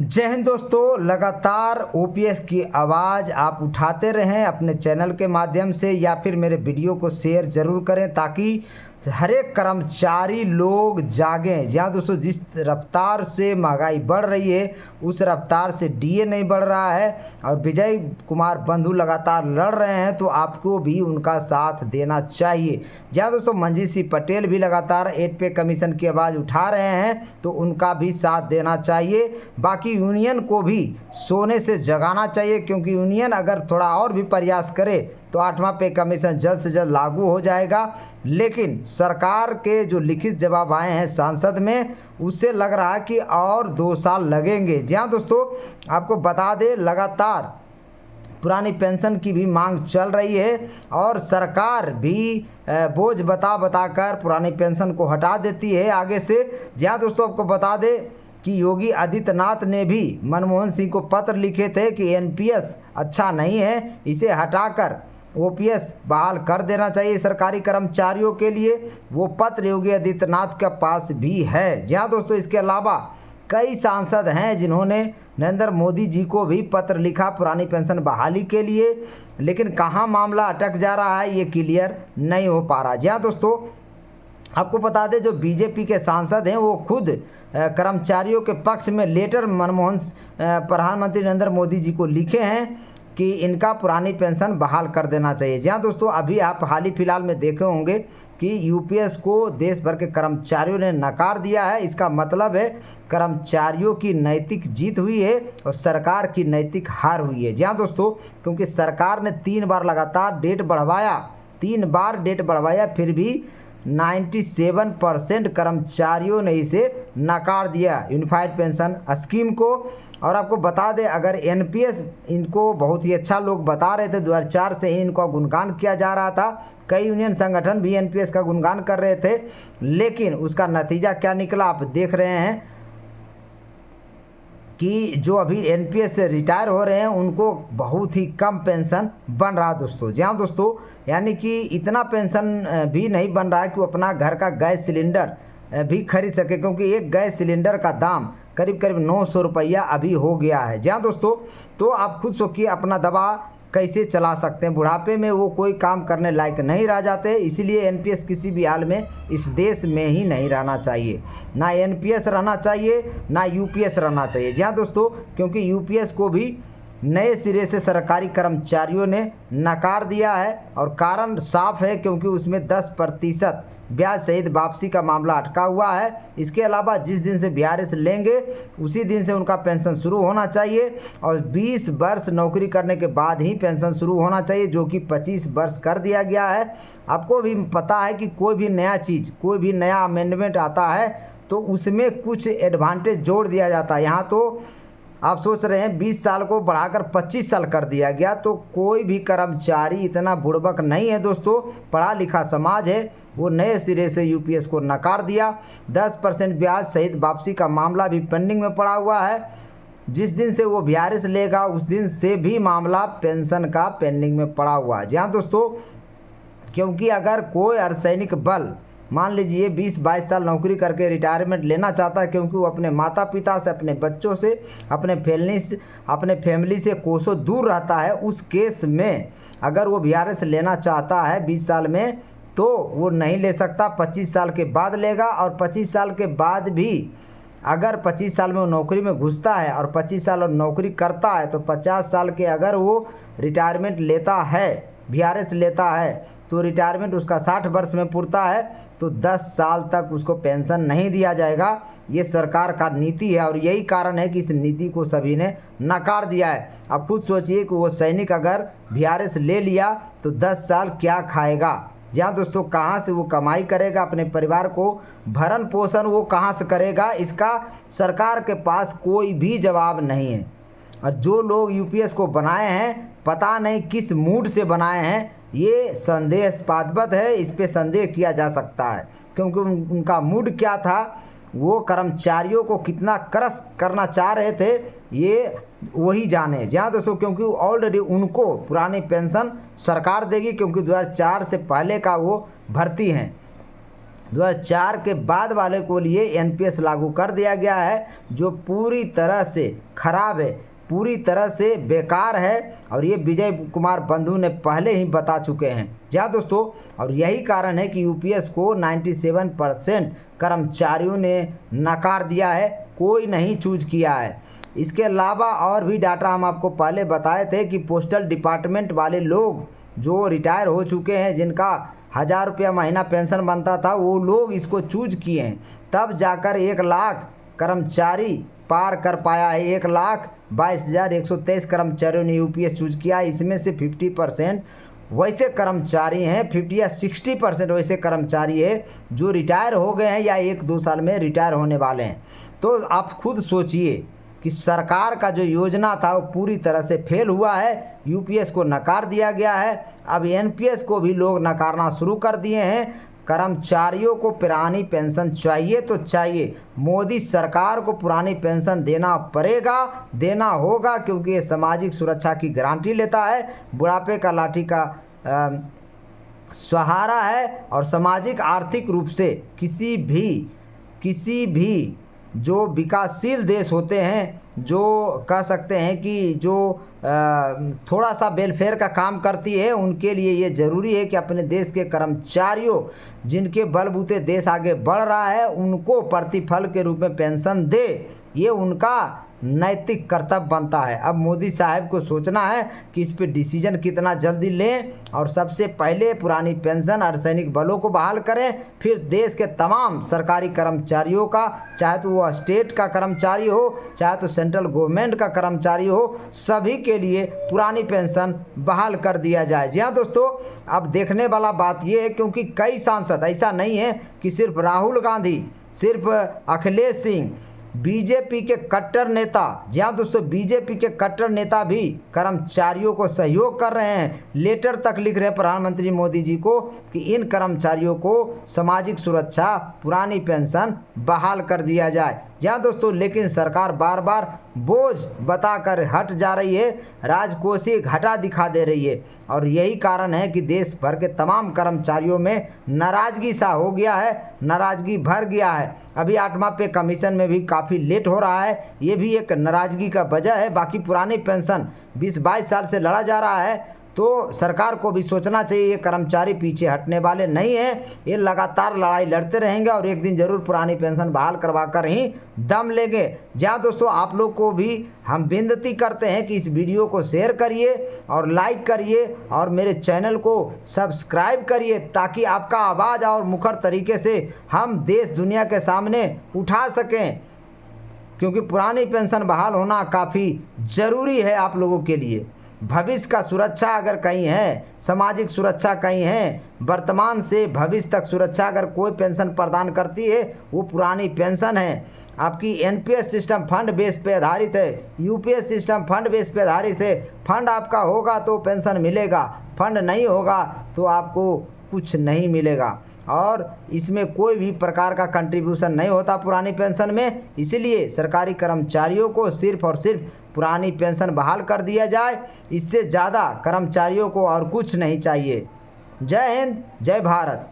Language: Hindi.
जय हिंद दोस्तों, लगातार ओपीएस की आवाज़ आप उठाते रहें अपने चैनल के माध्यम से या फिर मेरे वीडियो को शेयर ज़रूर करें ताकि हर एक कर्मचारी लोग जागें। जहाँ दोस्तों जिस रफ्तार से महंगाई बढ़ रही है उस रफ्तार से डीए नहीं बढ़ रहा है और विजय कुमार बंधु लगातार लड़ रहे हैं, तो आपको भी उनका साथ देना चाहिए। जहाँ दोस्तों मंजीत सिंह पटेल भी लगातार 8 पे कमीशन की आवाज़ उठा रहे हैं, तो उनका भी साथ देना चाहिए। बाकी यूनियन को भी सोने से जगाना चाहिए, क्योंकि यूनियन अगर थोड़ा और भी प्रयास करे तो 8वां पे कमीशन जल्द से जल्द लागू हो जाएगा। लेकिन सरकार के जो लिखित जवाब आए हैं सांसद में, उससे लग रहा है कि और 2 साल लगेंगे। जी हाँ दोस्तों, आपको बता दें लगातार पुरानी पेंशन की भी मांग चल रही है और सरकार भी बोझ बता कर पुरानी पेंशन को हटा देती है आगे से। जी हाँ दोस्तों, आपको बता दें कि योगी आदित्यनाथ ने भी मनमोहन सिंह को पत्र लिखे थे कि एनपीएस अच्छा नहीं है, इसे हटाकर ओपीएस बहाल कर देना चाहिए सरकारी कर्मचारियों के लिए। वो पत्र योगी आदित्यनाथ के पास भी है। जी हाँ दोस्तों, इसके अलावा कई सांसद हैं जिन्होंने नरेंद्र मोदी जी को भी पत्र लिखा पुरानी पेंशन बहाली के लिए, लेकिन कहाँ मामला अटक जा रहा है ये क्लियर नहीं हो पा रहा। जी हाँ दोस्तों, आपको बता दें जो बीजेपी के सांसद हैं वो खुद कर्मचारियों के पक्ष में लेटर प्रधानमंत्री नरेंद्र मोदी जी को लिखे हैं कि इनका पुरानी पेंशन बहाल कर देना चाहिए। जी हाँ दोस्तों, अभी आप हाल ही फिलहाल में देखे होंगे कि यूपीएस को देश भर के कर्मचारियों ने नकार दिया है। इसका मतलब है कर्मचारियों की नैतिक जीत हुई है और सरकार की नैतिक हार हुई है। जी हाँ दोस्तों, क्योंकि सरकार ने 3 बार लगातार डेट बढ़वाया, फिर भी 97% कर्मचारियों ने इसे नकार दिया यूनिफाइड पेंशन स्कीम को। और आपको बता दें अगर एनपीएस इनको बहुत ही अच्छा लोग बता रहे थे, 2004 से ही इनका गुणगान किया जा रहा था, कई यूनियन संगठन भी एनपीएस का गुणगान कर रहे थे, लेकिन उसका नतीजा क्या निकला आप देख रहे हैं कि जो अभी एनपीएस से रिटायर हो रहे हैं उनको बहुत ही कम पेंशन बन रहा दोस्तों। जी हाँ दोस्तों, यानी कि इतना पेंशन भी नहीं बन रहा है कि वो अपना घर का गैस सिलेंडर भी खरीद सके, क्योंकि एक गैस सिलेंडर का दाम करीब 900 रुपया अभी हो गया है। जी हाँ दोस्तों, तो आप खुद सोचिए अपना दवा कैसे चला सकते हैं। बुढ़ापे में वो कोई काम करने लायक नहीं रह जाते, इसीलिए एनपीएस किसी भी हाल में इस देश में ही नहीं रहना चाहिए। ना एनपीएस रहना चाहिए ना यूपीएस रहना चाहिए। जी हाँ दोस्तों, क्योंकि यूपीएस को भी नए सिरे से सरकारी कर्मचारियों ने नकार दिया है और कारण साफ है, क्योंकि उसमें 10% ब्याज सहित वापसी का मामला अटका हुआ है। इसके अलावा जिस दिन से बीआरएस लेंगे उसी दिन से उनका पेंशन शुरू होना चाहिए और 20 वर्ष नौकरी करने के बाद ही पेंशन शुरू होना चाहिए, जो कि 25 वर्ष कर दिया गया है। आपको भी पता है कि कोई भी नया चीज़, कोई भी नया अमेंडमेंट आता है तो उसमें कुछ एडवांटेज जोड़ दिया जाता है। यहाँ तो आप सोच रहे हैं 20 साल को बढ़ाकर 25 साल कर दिया गया, तो कोई भी कर्मचारी इतना बुड़बक नहीं है दोस्तों, पढ़ा लिखा समाज है, वो नए सिरे से यूपीएस को नकार दिया। 10% ब्याज सहित वापसी का मामला भी पेंडिंग में पड़ा हुआ है। जिस दिन से वो बीआरएस लेगा उस दिन से भी मामला पेंशन का पेंडिंग में पड़ा हुआ है। जी हाँ दोस्तों, क्योंकि अगर कोई अर्धसैनिक बल मान लीजिए 20-22 साल नौकरी करके रिटायरमेंट लेना चाहता है, क्योंकि वो अपने माता पिता से, अपने बच्चों से, अपने फैमिली से कोसों दूर रहता है, उस केस में अगर वो बीआरएस लेना चाहता है 20 साल में तो वो नहीं ले सकता, 25 साल के बाद लेगा। और 25 साल के बाद भी अगर 25 साल में वो नौकरी में घुसता है और 25 साल और नौकरी करता है तो 50 साल के अगर वो रिटायरमेंट लेता है, बीआरएस लेता है, तो रिटायरमेंट उसका 60 वर्ष में पूरता है, तो 10 साल तक उसको पेंशन नहीं दिया जाएगा। ये सरकार का नीति है और यही कारण है कि इस नीति को सभी ने नकार दिया है। अब खुद सोचिए कि वो सैनिक अगर बीआरएस ले लिया तो 10 साल क्या खाएगा। जहाँ दोस्तों कहाँ से वो कमाई करेगा, अपने परिवार को भरण पोषण वो कहाँ से करेगा, इसका सरकार के पास कोई भी जवाब नहीं है। और जो लोग यूपीएस को बनाए हैं पता नहीं किस मूड से बनाए हैं, ये संदेहास्पद है, इस पे संदेह किया जा सकता है, क्योंकि उनका मूड क्या था, वो कर्मचारियों को कितना क्रश करना चाह रहे थे ये वही जाने। जहाँ दोस्तों, क्योंकि ऑलरेडी उनको पुरानी पेंशन सरकार देगी, क्योंकि 2004 से पहले का वो भर्ती हैं। 2004 के बाद वाले को लिए एनपीएस लागू कर दिया गया है, जो पूरी तरह से खराब है, पूरी तरह से बेकार है। और ये विजय कुमार बंधु ने पहले ही बता चुके हैं। जी हाँ दोस्तों, और यही कारण है कि यूपीएस को 97% कर्मचारियों ने नकार दिया है, कोई नहीं चूज किया है। इसके अलावा और भी डाटा हम आपको पहले बताए थे कि पोस्टल डिपार्टमेंट वाले लोग जो रिटायर हो चुके हैं, जिनका 1000 रुपया महीना पेंशन बनता था, वो लोग इसको चूज किए हैं, तब जाकर 1 लाख कर्मचारी पार कर पाया है। 1,22,123 कर्मचारियों ने यूपीएस चूज किया। इसमें से 50% वैसे कर्मचारी हैं, 50 या 60% वैसे कर्मचारी है जो रिटायर हो गए हैं या 1-2 साल में रिटायर होने वाले हैं। तो आप खुद सोचिए कि सरकार का जो योजना था वो पूरी तरह से फेल हुआ है, यूपीएस को नकार दिया गया है। अब एनपीएस को भी लोग नकारना शुरू कर दिए हैं। कर्मचारियों को पुरानी पेंशन चाहिए तो चाहिए, मोदी सरकार को पुरानी पेंशन देना पड़ेगा, देना होगा, क्योंकि ये सामाजिक सुरक्षा की गारंटी लेता है, बुढ़ापे का लाठी का सहारा है, और सामाजिक आर्थिक रूप से किसी भी जो विकासशील देश होते हैं, जो कह सकते हैं कि जो थोड़ा सा वेलफेयर का काम करती है, उनके लिए ये ज़रूरी है कि अपने देश के कर्मचारियों, जिनके बलबूते देश आगे बढ़ रहा है, उनको प्रतिफल के रूप में पेंशन दे। ये उनका नैतिक कर्तव्य बनता है। अब मोदी साहब को सोचना है कि इस पे डिसीजन कितना जल्दी लें, और सबसे पहले पुरानी पेंशन अर्धसैनिक बलों को बहाल करें, फिर देश के तमाम सरकारी कर्मचारियों का, चाहे तो वो स्टेट का कर्मचारी हो, चाहे तो सेंट्रल गवर्नमेंट का कर्मचारी हो, सभी के लिए पुरानी पेंशन बहाल कर दिया जाए। जी हाँ दोस्तों, अब देखने वाला बात ये है, क्योंकि कई सांसद, ऐसा नहीं है कि सिर्फ राहुल गांधी, सिर्फ अखिलेश सिंह, बीजेपी के कट्टर नेता, जी हाँ दोस्तों, बीजेपी के कट्टर नेता भी कर्मचारियों को सहयोग कर रहे हैं। लेटर तक लिख रहे हैं प्रधानमंत्री मोदी जी को कि इन कर्मचारियों को सामाजिक सुरक्षा, पुरानी पेंशन बहाल कर दिया जाए। जी हाँ दोस्तों, लेकिन सरकार बार बार बोझ बताकर हट जा रही है, राजकोषीय घाटा दिखा दे रही है, और यही कारण है कि देश भर के तमाम कर्मचारियों में नाराज़गी सा हो गया है, नाराज़गी भर गया है। अभी 8वां पे कमीशन में भी काफ़ी लेट हो रहा है, ये भी एक नाराज़गी का वजह है। बाकी पुरानी पेंशन 20-22 साल से लड़ा जा रहा है, तो सरकार को भी सोचना चाहिए, ये कर्मचारी पीछे हटने वाले नहीं हैं, ये लगातार लड़ाई लड़ते रहेंगे, और एक दिन ज़रूर पुरानी पेंशन बहाल करवा कर ही दम लेंगे। जहाँ दोस्तों, आप लोग को भी हम विनती करते हैं कि इस वीडियो को शेयर करिए और लाइक करिए, और मेरे चैनल को सब्सक्राइब करिए, ताकि आपका आवाज़ और मुखर तरीके से हम देश दुनिया के सामने उठा सकें, क्योंकि पुरानी पेंशन बहाल होना काफ़ी ज़रूरी है आप लोगों के लिए। भविष्य का सुरक्षा अगर कहीं है, सामाजिक सुरक्षा कहीं है, वर्तमान से भविष्य तक सुरक्षा अगर कोई पेंशन प्रदान करती है, वो पुरानी पेंशन है। आपकी एनपीएस सिस्टम फंड बेस पे आधारित है, यूपीएस सिस्टम फंड बेस पे आधारित है। फंड आपका होगा तो पेंशन मिलेगा, फंड नहीं होगा तो आपको कुछ नहीं मिलेगा, और इसमें कोई भी प्रकार का कंट्रीब्यूशन नहीं होता पुरानी पेंशन में। इसीलिए सरकारी कर्मचारियों को सिर्फ और सिर्फ पुरानी पेंशन बहाल कर दिया जाए, इससे ज़्यादा कर्मचारियों को और कुछ नहीं चाहिए। जय हिंद, जय भारत।